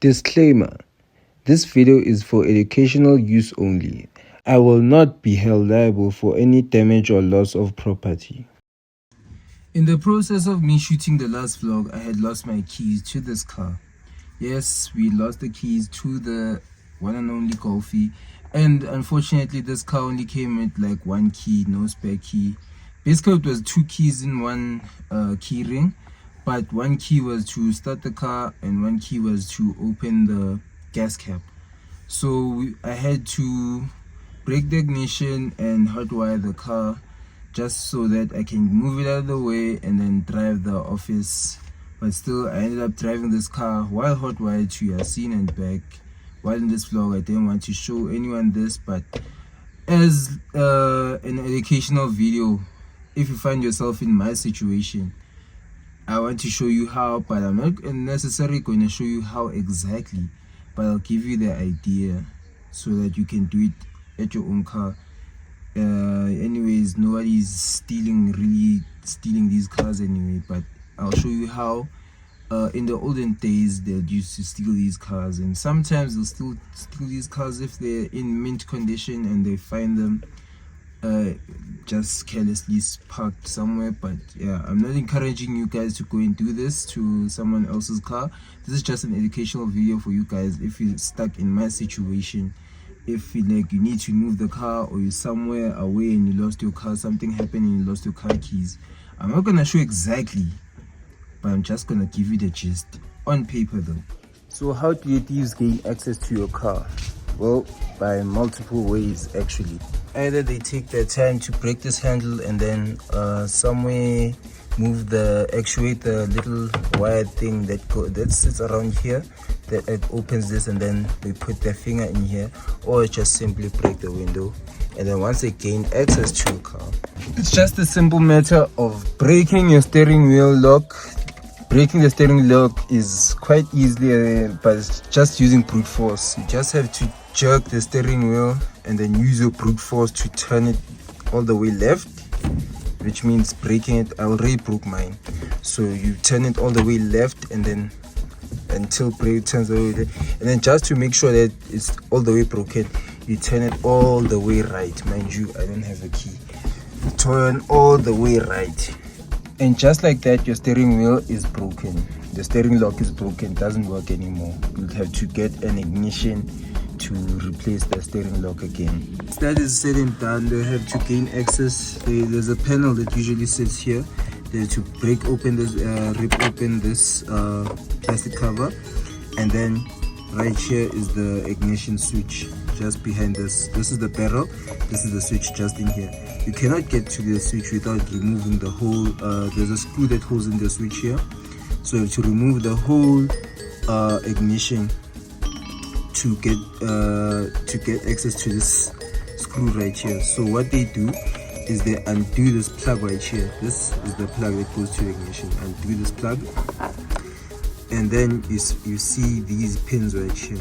Disclaimer: this video is for educational use only. I will not be held liable for any damage or loss of property. In the process of me shooting the last vlog, I had lost my keys to this car. Yes, we lost the keys to the one and only Golfie, and unfortunately this car only came with like one key, no spare key. Basically it was two keys in one key ring, but one key was to start the car and one key was to open the gas cap. So I had to break the ignition and hotwire the car just so that I can move it out of the way and then drive the office. But still, I ended up driving this car while hotwired to Yasin and back. While in this vlog, I didn't want to show anyone this, but as an educational video, if you find yourself in my situation, I want to show you how, but I'm not necessarily going to show you how exactly, but I'll give you the idea so that you can do it at your own car. Anyways, nobody's really stealing these cars anyway, but I'll show you how in the olden days they used to steal these cars, and sometimes they'll still steal these cars if they're in mint condition and they find them just carelessly parked somewhere. But yeah, I'm not encouraging you guys to go and do this to someone else's car. This is just an educational video for you guys if you're stuck in my situation. If you need to move the car, or you're somewhere away and you lost your car, something happened and you lost your car keys. I'm not gonna show exactly, but I'm just gonna give you the gist on paper though. So how do your thieves gain access to your car? Well, by multiple ways actually. Either they take their time to break this handle and then somewhere actuate the little wire thing that sits around here, that it opens this, and then they put their finger in here, or just simply break the window. And then once they gain access to your car, it's just a simple matter of breaking your steering wheel lock. Breaking the steering lock is quite easily, but it's just using brute force. You just have to jerk the steering wheel and then use your brute force to turn it all the way left, which means breaking it. I already broke mine, so you turn it all the way left and then until brake turns all the way left. And then just to make sure that it's all the way broken, you turn it all the way right. Mind you, I don't have a key. Turn all the way right, and just like that your steering wheel is broken. The steering lock is broken, doesn't work anymore. You'll have to get an ignition to replace the steering lock again. Once that is said and done, they have to gain access. There's a panel that usually sits here. They have to break open this, rip open this plastic cover, and then right here is the ignition switch. Just behind this is the barrel, this is the switch just in here. You cannot get to the switch without removing the whole there's a screw that holds in the switch here, so you have to remove the whole ignition to get access to this screw right here. So what they do is they undo this plug right here. This is the plug that goes to the ignition. Undo this plug, and then you see these pins right here.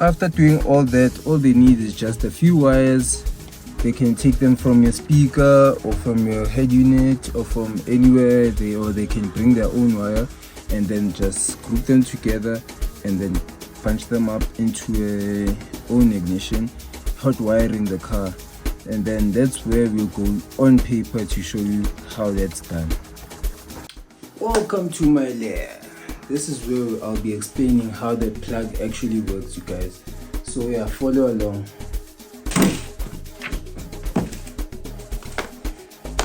After doing all that, all they need is just a few wires. They can take them from your speaker or from your head unit or from anywhere, or they can bring their own wire and then just group them together and then punch them up into a own ignition, hot wiring the car, and then that's where we'll go on paper to show you how that's done. Welcome to my lab. This is where I'll be explaining how the plug actually works, you guys. So yeah, follow along.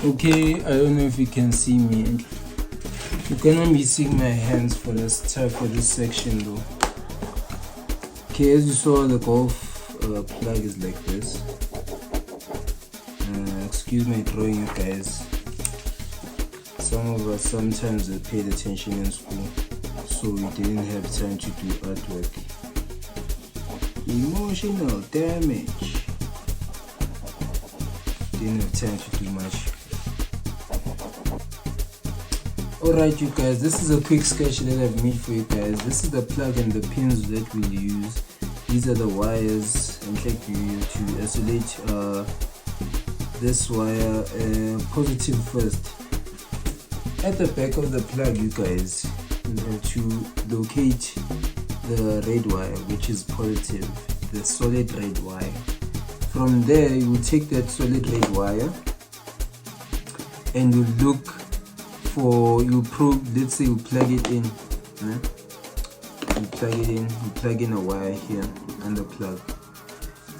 Okay, I don't know if you can see me. You're gonna be seeing my hands for this section though. Okay, as you saw, the Golf plug is like this. Excuse my drawing, you guys. Some of us sometimes paid attention in school, so we didn't have time to do artwork. Emotional damage. Didn't have time to do much. Alright you guys, this is a quick sketch that I've made for you guys. This is the plug and the pins that we'll use. These are the wires. In fact, you to isolate this wire positive first. At the back of the plug, you guys, you have to locate the red wire, which is positive, the solid red wire. From there you will take that solid red wire and you look for, you probe, let's say you plug it in, you plug in a wire here and the plug,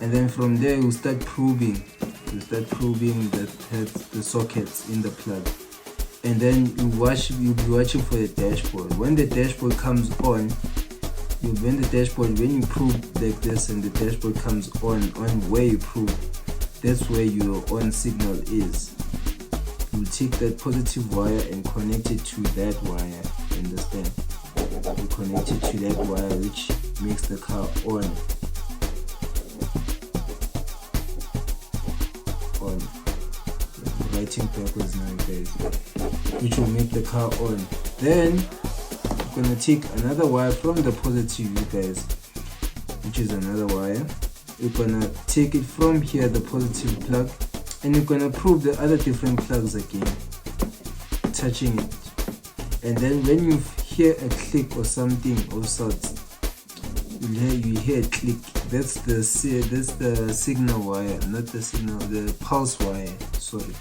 and then from there you start probing the sockets in the plug, and then you'll be watching for the dashboard. When the dashboard comes on, when you probe like this and the dashboard comes on where you probe, that's where your on signal is. You take that positive wire and connect it to that wire, understand? You connect it to that wire which makes the car on. Writing backwards now, guys, which will make the car on. Then you're gonna take another wire from the positive, you guys, which is another wire. You're gonna take it from here, the positive plug, and you're gonna probe the other different plugs again, touching it. And then when you hear a click or something of sorts, you hear a click. That's the signal wire, not the signal, the pulse wire. Sorry.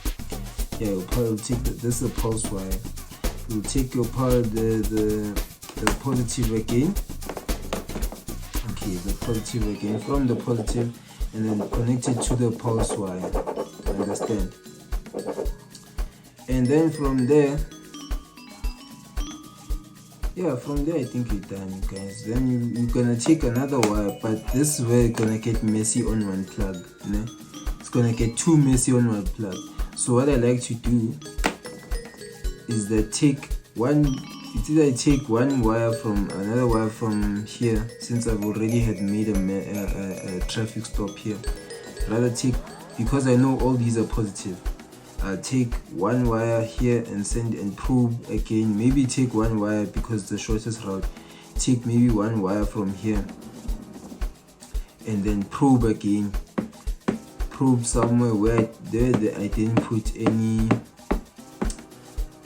Yeah, you'll take this is a pulse wire. You'll take your the positive again. Okay, the positive again from the positive, and then connect it to the pulse wire. Understand? And then from there, I think you're done, guys. Then you're gonna take another wire, but this is where it's gonna get messy on one plug. It's gonna get too messy on one plug. So what I like to do is that it's either I take one wire from another wire from here, since I've already had made a traffic stop here. Rather take, because I know all these are positive, I'll take one wire here and send and probe again. Maybe take one wire because the shortest route. Take maybe one wire from here and then probe again. Probe somewhere where I didn't put any.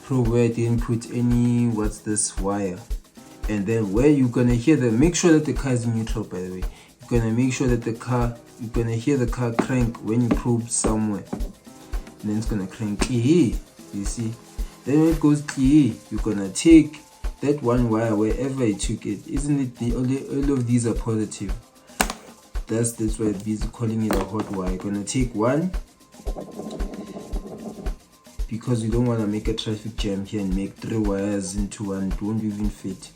Probe where I didn't put any. What's this wire? And then where you're gonna hear make sure that the car is neutral. By the way, you're gonna make sure that you're gonna hear the car crank when you probe somewhere. And then it's gonna crank, you see. Then when it goes clear, you're gonna take that one wire wherever you took it. Isn't it all of these are positive? That's why we're calling it a hot wire. You're gonna take one because you don't want to make a traffic jam here and make 3 wires into one. It won't even fit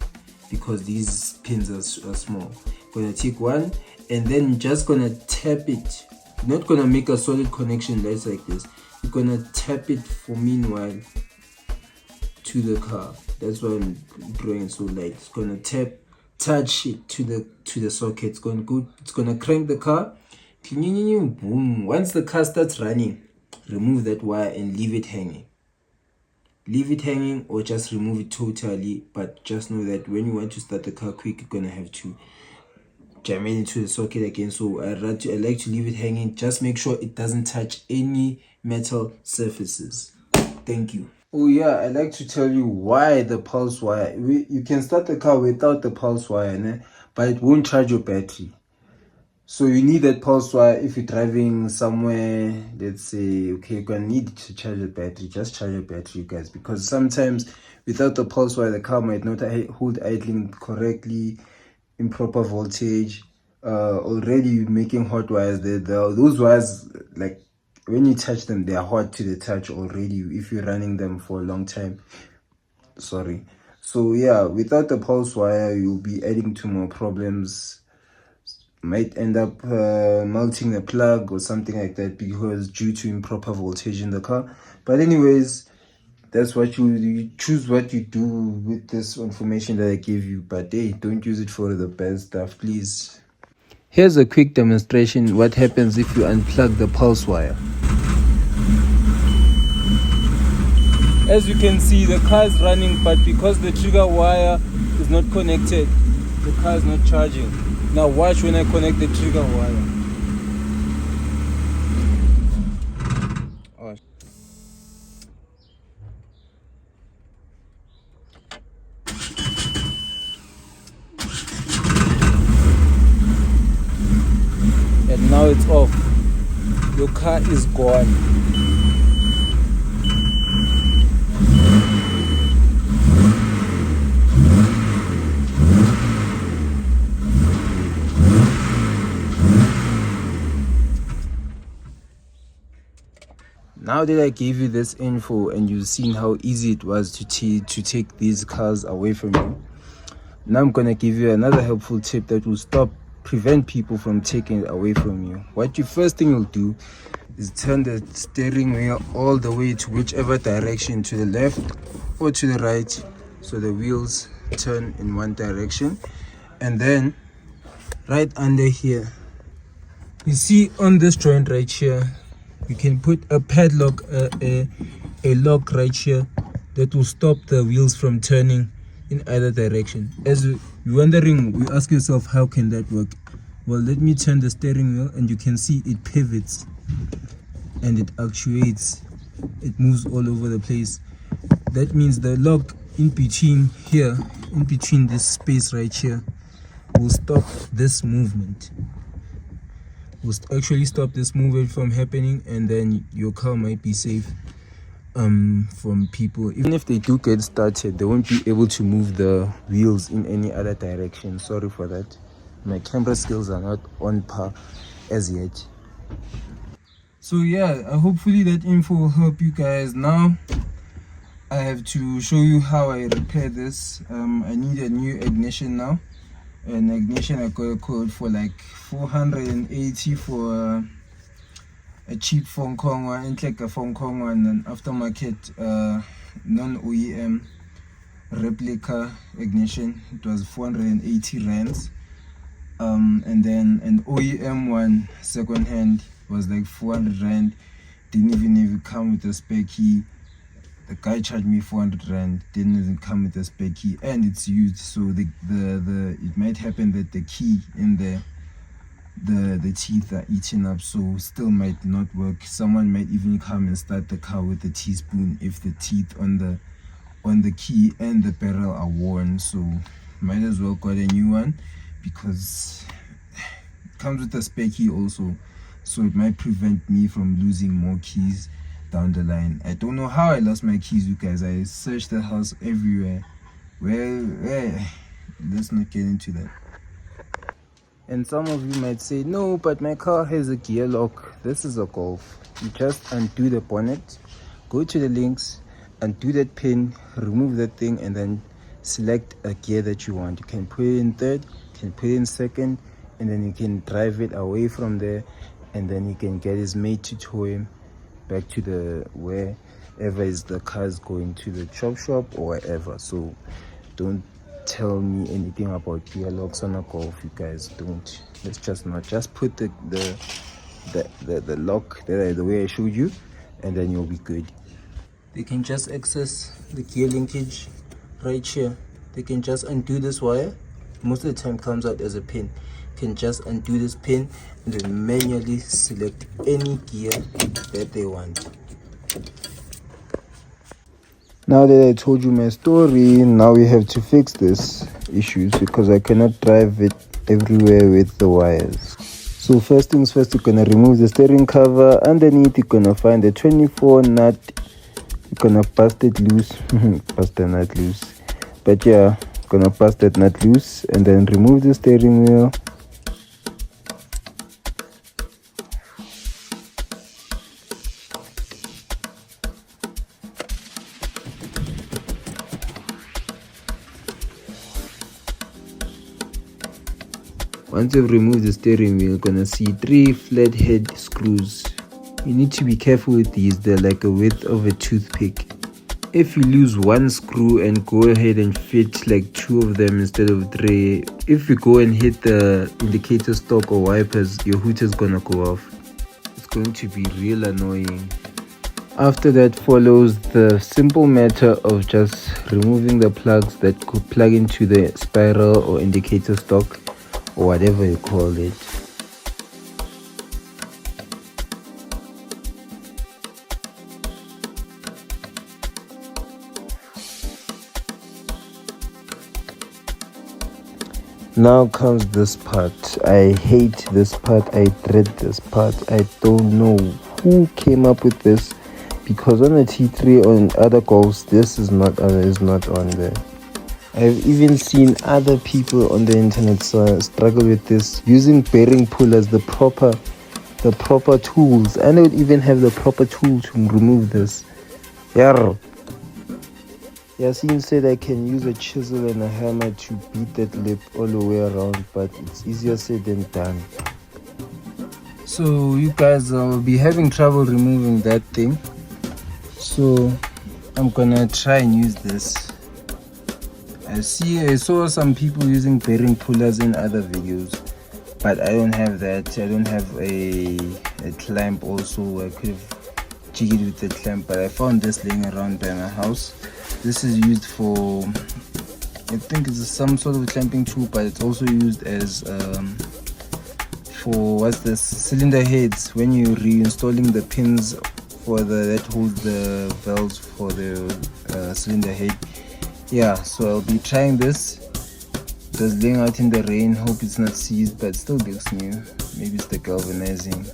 because these pins are small. You're gonna take one and then just gonna tap it. You're not gonna make a solid connection that's like this. You're gonna tap it for meanwhile to the car. That's why I'm drawing so light. It's gonna touch it to the socket. It's gonna crank the car. Boom. Once the car starts running, remove that wire and leave it hanging. Leave it hanging or just remove it totally. But just know that when you want to start the car quick, you're gonna have to jam it into the socket again. So I like to leave it hanging. Just make sure it doesn't touch any metal surfaces. Thank you. Oh yeah, I like to tell you why the pulse wire. You can start the car without the pulse wire, but it won't charge your battery. So you need that pulse wire if you're driving somewhere. Let's say, okay, you're gonna need to charge the battery. Just charge your battery, guys, because sometimes without the pulse wire, the car might not hold idling correctly, improper voltage. Already making hot wires. Those wires, like when you touch them, they are hot to the touch already if you're running them for a long time. Sorry. So yeah, without the pulse wire, you'll be adding to more problems. Might end up melting the plug or something like that because due to improper voltage in the car. But anyways, that's what you choose what you do with this information that I gave you. But hey, don't use it for the bad stuff, please. Here's a quick demonstration what happens if you unplug the pulse wire. As you can see, the car is running, but because the trigger wire is not connected, the car is not charging. Now watch when I connect the trigger wire. Oh. it's off. Your car is gone. Now that I gave you this info and you've seen how easy it was to take these cars away from you, now I'm gonna give you another helpful tip that will prevent people from taking it away from you. What you first thing you'll do is turn the steering wheel all the way to whichever direction, to the left or to the right, so the wheels turn in one direction. And then right under here, you see on this joint right here, you can put a padlock, a lock right here that will stop the wheels from turning in either direction. As you're wondering, you ask yourself, how can that work? Well, let me turn the steering wheel and you can see it pivots and it actuates. It moves all over the place. That means the lock in between here, in between this space right here, will stop this movement. Will actually stop this movement from happening, and then your car might be safe from people. Even if they do get started, they won't be able to move the wheels in any other direction. Sorry for that. My camera skills are not on par as yet. So yeah, hopefully that info will help you guys. Now I have to show you how I repair this. I need a new ignition now. An ignition I got a quote for like 480 for a cheap Hong Kong one, and like a Hong Kong one, an aftermarket non-OEM replica ignition. It was 480 rands. And then an OEM one, second hand, was like 400 rand. Didn't even come with a spare key. The guy charged me 400 rand, didn't even come with a spare key, and it's used, so it might happen that the key in there, the teeth are eaten up, so still might not work. Someone might even come and start the car with a teaspoon if the teeth on the key and the barrel are worn. So might as well get a new one, because it comes with a spare key also, so it might prevent me from losing more keys down the line. I don't know how I lost my keys, you guys. I searched the house everywhere. Well, let's not get into that. And some of you might say, no, but my car has a gear lock. This is a Golf. You just undo the bonnet, go to the links, undo that pin, remove that thing, and then select a gear that you want. You can put it in third, you can put it in second, and then you can drive it away from there, and then you can get his mate to tow him back to the wherever is the car's going, to the chop shop or wherever. So don't tell me anything about gear locks on a Golf, you guys. Don't. Let's just not. Just put the lock there the way I showed you, and then you'll be good. They can just access the gear linkage right here. They can just undo this wire. Most of the time comes out as a pin. Can just undo this pin and then manually select any gear that they want. Now that I told you my story, now we have to fix this issues, because I cannot drive it everywhere with the wires. So first things first, you're gonna remove the steering cover. Underneath, you're gonna find the 24 nut. You're gonna bust it loose. Bust the nut loose. But yeah, gonna bust that nut loose and then remove the steering wheel. Once you've removed the steering wheel, you're gonna see 3 flat head screws. You need to be careful with these. They're like a width of a toothpick. If you lose one screw and go ahead and fit like 2 of them instead of 3, if you go and hit the indicator stalk or wipers, your hood is gonna go off. It's going to be real annoying. After that follows the simple matter of just removing the plugs that could plug into the spiral or indicator stalk, or whatever you call it. Now comes this part. I hate this part. I dread this part. I don't know who came up with this, because on the T3 on other golfs this is not on there. I've even seen other people on the internet struggle with this, using bearing pull as the proper tools. I don't even have the proper tool to remove this. Yeah. Yasin said I can use a chisel and a hammer to beat that lip all the way around, but it's easier said than done. So you guys will be having trouble removing that thing. So I'm gonna try and use this. I saw some people using bearing pullers in other videos, but I don't have that. I don't have a clamp also. I could have jigged with the clamp, but I found this laying around by my house. This is used for, I think it's some sort of clamping tool, but it's also used as for what's this, cylinder heads, when you're reinstalling the pins for that holds the valves for the cylinder head. Yeah, so I'll be trying this. Just laying out in the rain, hope it's not seized, but it still looks new. Maybe it's the galvanizing.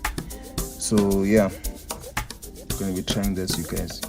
So yeah, I'm gonna be trying this, you guys.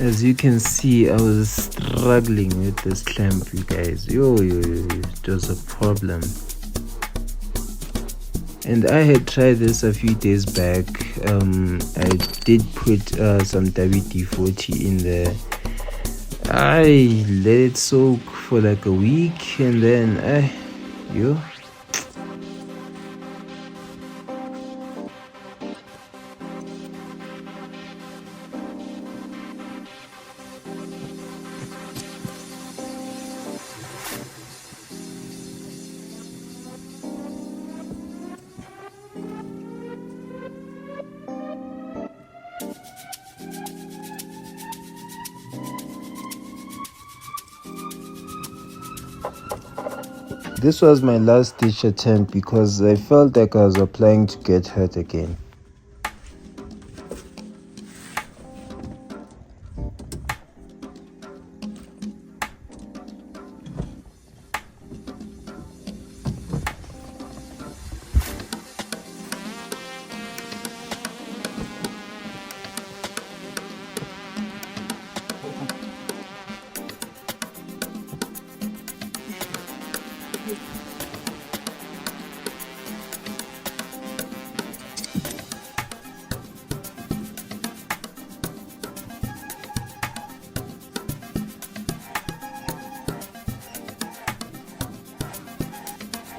As you can see, I was struggling with this clamp, you guys. It was a problem. And I had tried this a few days back. I did put some WD-40 in there. I let it soak for like a week, and then this was my last ditch attempt because I felt like I was applying to get hurt again.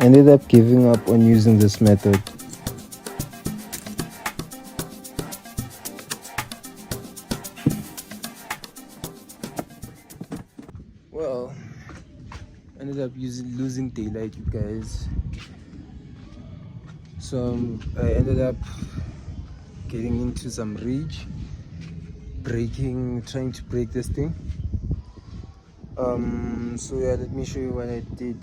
Ended up giving up on using this method. Well, ended up losing daylight, you guys. So I ended up getting into some rage, trying to break this thing. So yeah, let me show you what I did.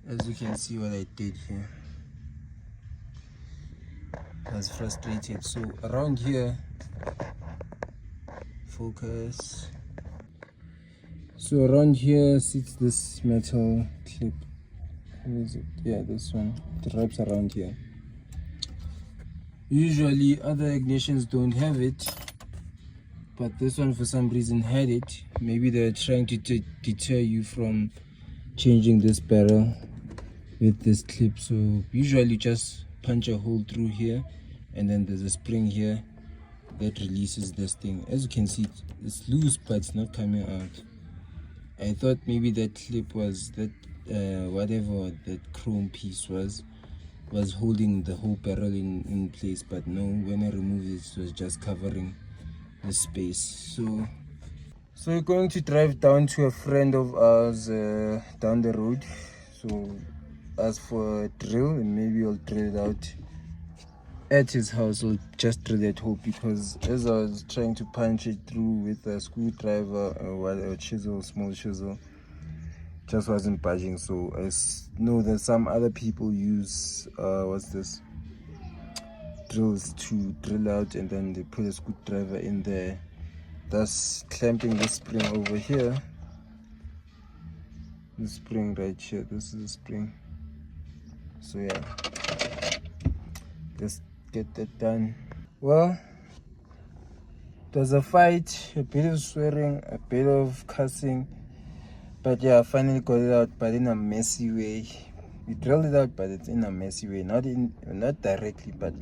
As you can see what I did here, I was frustrated. So around here, focus. So around here sits this metal clip. Where is it? Yeah, this one. It wraps around here. Usually other ignitions don't have it, but this one for some reason had it. Maybe they're trying to deter you from changing this barrel with this clip. So usually just punch a hole through here, and then there's a spring here that releases this thing. As you can see, it's loose but it's not coming out. I thought maybe that clip was that whatever that chrome piece was holding the whole barrel in place, but no, when I removed it, it was just covering the space. So we're going to drive down to a friend of ours down the road. So as for a drill, maybe I'll drill it out at his house. I'll just drill that hole, because as I was trying to punch it through with a screwdriver or a chisel, small chisel, just wasn't budging. So I know that some other people use what's this, drills to drill out, and then they put a screwdriver in there, thus clamping the spring over here. The spring right here, this is the spring. So yeah, let's get that done. Well, it was a fight, a bit of swearing, a bit of cussing, but yeah, I finally got it out, but in a messy way. We drilled it out, but it's in a messy way, not directly, but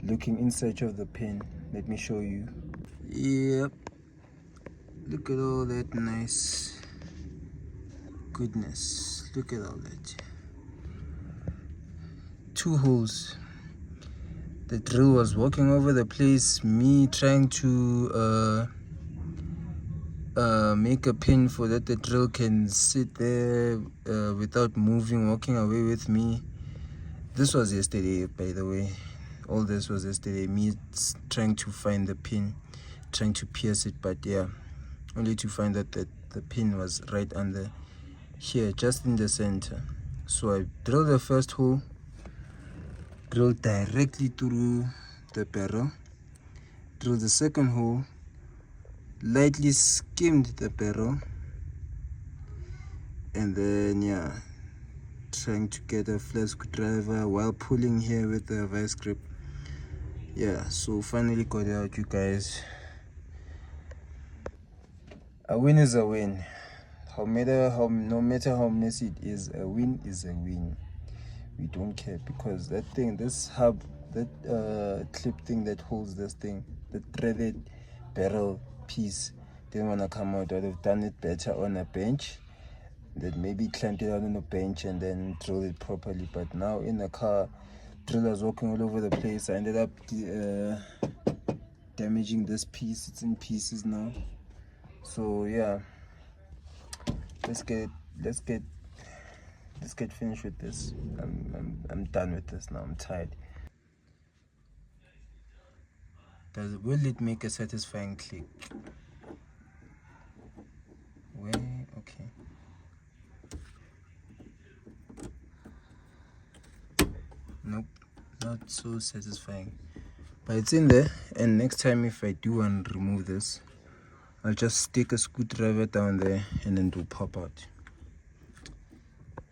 looking in search of the pin. Let me show you. Yep, look at all that nice goodness. Look at all that. 2 holes. The drill was walking over the place, me trying to make a pin for that the drill can sit there without moving, walking away with me. This was yesterday, by the way. All this was yesterday, me trying to find the pin, trying to pierce it, but yeah, only to find that the pin was right under here, just in the center. So I drilled the first hole, drilled directly through the barrel, drilled the second hole, lightly skimmed the barrel, and then yeah, trying to get a flat screwdriver while pulling here with the vice grip. Yeah, so finally got it out, you guys. A win is a win. No matter how messy it is, a win is a win. We don't care, because that thing, this hub, that clip thing that holds this thing, the threaded barrel piece, didn't want to come out. I'd have done it better on a bench, that maybe clamped it out on a bench and then drilled it properly. But now in the car, drillers walking all over the place. I ended up damaging this piece. It's in pieces now. So yeah, let's get finished with this. I'm done with this now. I'm tired. Will it make a satisfying click? Okay. Nope, not so satisfying. But it's in there, and next time if I do want to remove this, I'll just stick a screwdriver down there and then do pop out.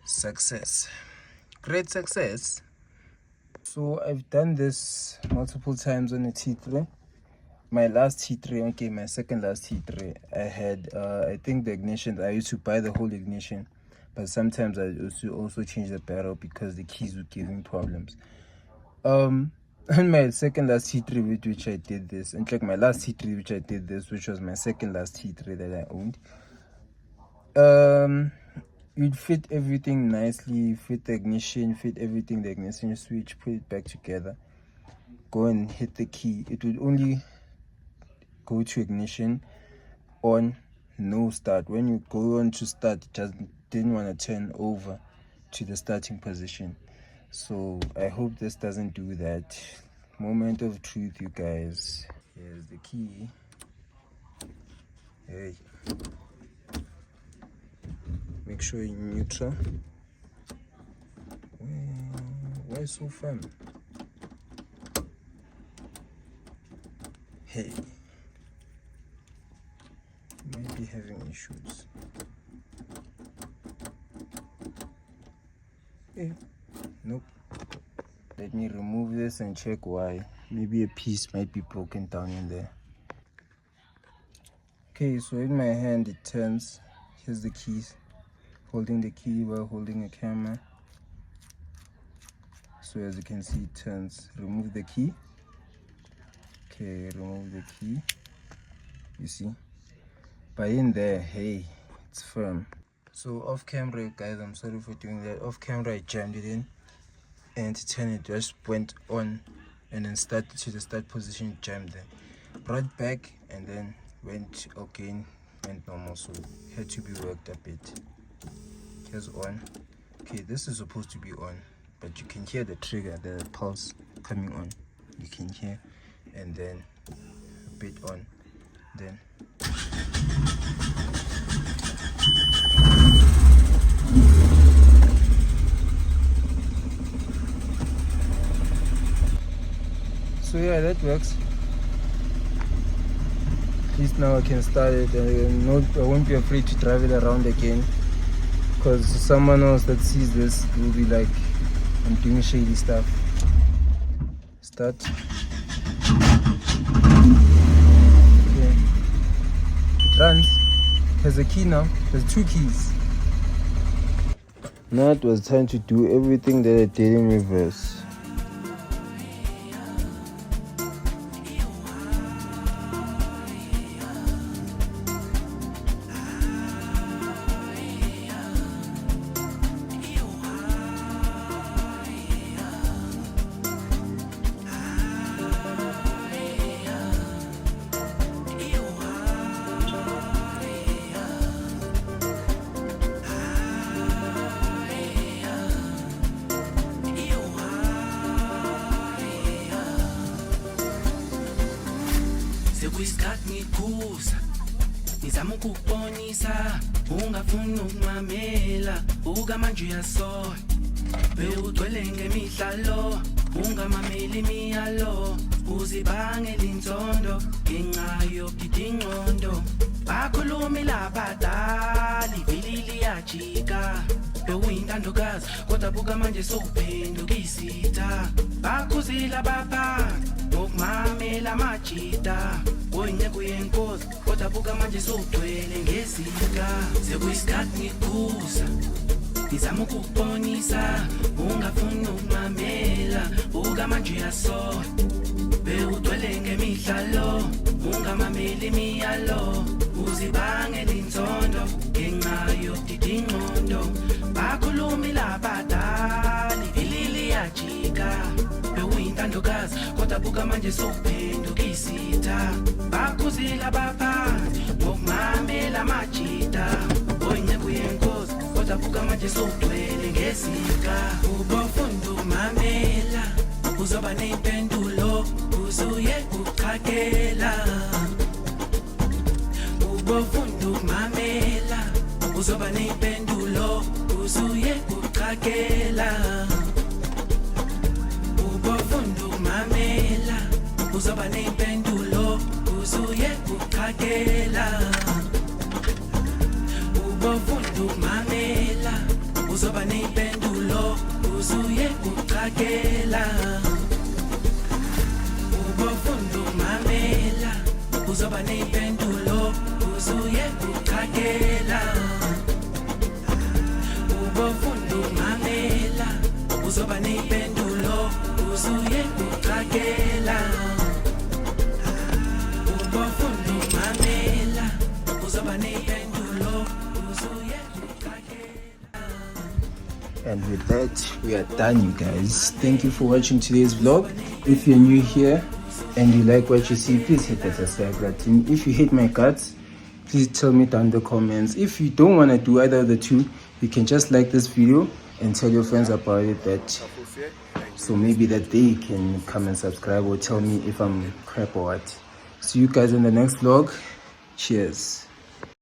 Success. Great success. So I've done this multiple times on a T3. My last T3, okay, my second last T3, I had, I think the ignition, I used to buy the whole ignition, but sometimes I used to also change the barrel because the keys were giving problems. On my second last T3 with which I did this, and like my last T3 which I did this, which was my second last T3 that I owned, you'd fit everything nicely, fit the ignition, fit everything, the ignition switch, put it back together, go and hit the key. It would only go to ignition on, no start. When you go on to start, it just didn't want to turn over to the starting position. So I hope this doesn't do that. Moment of truth, you guys. Here's the key. Hey, make sure you're neutral. Why so firm? Hey, might be having issues. Hey, nope. Let me remove this and check why. Maybe a piece might be broken down in there. Okay, so in my hand it turns. Here's the keys. Holding the key while holding a camera. So as you can see, it turns. Remove the key. Okay, remove the key. You see? But in there, hey, it's firm. So off camera, guys, I'm sorry for doing that. Off camera, I jammed it in, and to turn it just went on, and then started to the start position, jammed it. Brought back, and then went again, went normal. So had to be worked a bit. Here's on. Okay, this is supposed to be on, but you can hear the trigger, the pulse coming on. You can hear, and then a bit on, then. So yeah, that works. At least now I can start it, and I won't be afraid to drive it around again, because someone else that sees this will be like, I'm doing shady stuff. Start. Okay. It runs. Has a key now. There's 2 keys. Now it was time to do everything that I did in reverse. Sekwisikhathi ngikuza ngizama ukukubonisa ungafuni ukumamela uka manje uyasola bewugcwele ngemidlalo ungamameli imiyalo uzibangela inzondo ngenxa yokudida ingqondo bakhuluma labadali vili liyajika bewuyintandokazi kodwa buka manje sowuphenduka isitha bakhuzile abaphansi ngokumamela amajita oyingekho yenkosi kodwa buka manje sowugcwele ngesika sekuyisikhathi ngikuza ngizama ukukubonisa ungafuni ukumamela buka manje uyasola bewugcwele ngemidlalo ungamameli imiyalo uzibangela inzondo ngenxa yokudida ingqondo bakhuluma labadali vili liyajika bewuyintandokazi kodwa buka manje sowuphenduka isitha bakhuzile abaphansi ngokumamela amajita oyingekho yenkosi kodwa buka manje sowugcwele ngesika ubofunda ukumamela uzoba ney'mpendulo uzuye kuchakela ubofunda ukumamela uzoba ney'mpendulo uzuye kuchakela ubofunda ukumamela uzoba ney'mpendulo uzuye kuchakela ubofunda ukumamela uzoba ney'mpendulo uzuye kuchakela ubofunda ukumamela uzoba ney'mpendulo uzuye kuchakela ubofunda ukumamela uzoba ney'mpendulo uzuye kuchakela ubofunda ukumamela uzoba ney'mpendulo uzuye kuchakela. And with that, we are done, you guys. Thank you for watching today's vlog. If you're new here and you like what you see, please hit the subscribe button. If you hate my guts, please tell me down in the comments. If you don't want to do either of the two, you can just like this video and tell your friends about it, that so maybe that they can come and subscribe or tell me if I'm crap or what. See you guys in the next vlog. Cheers.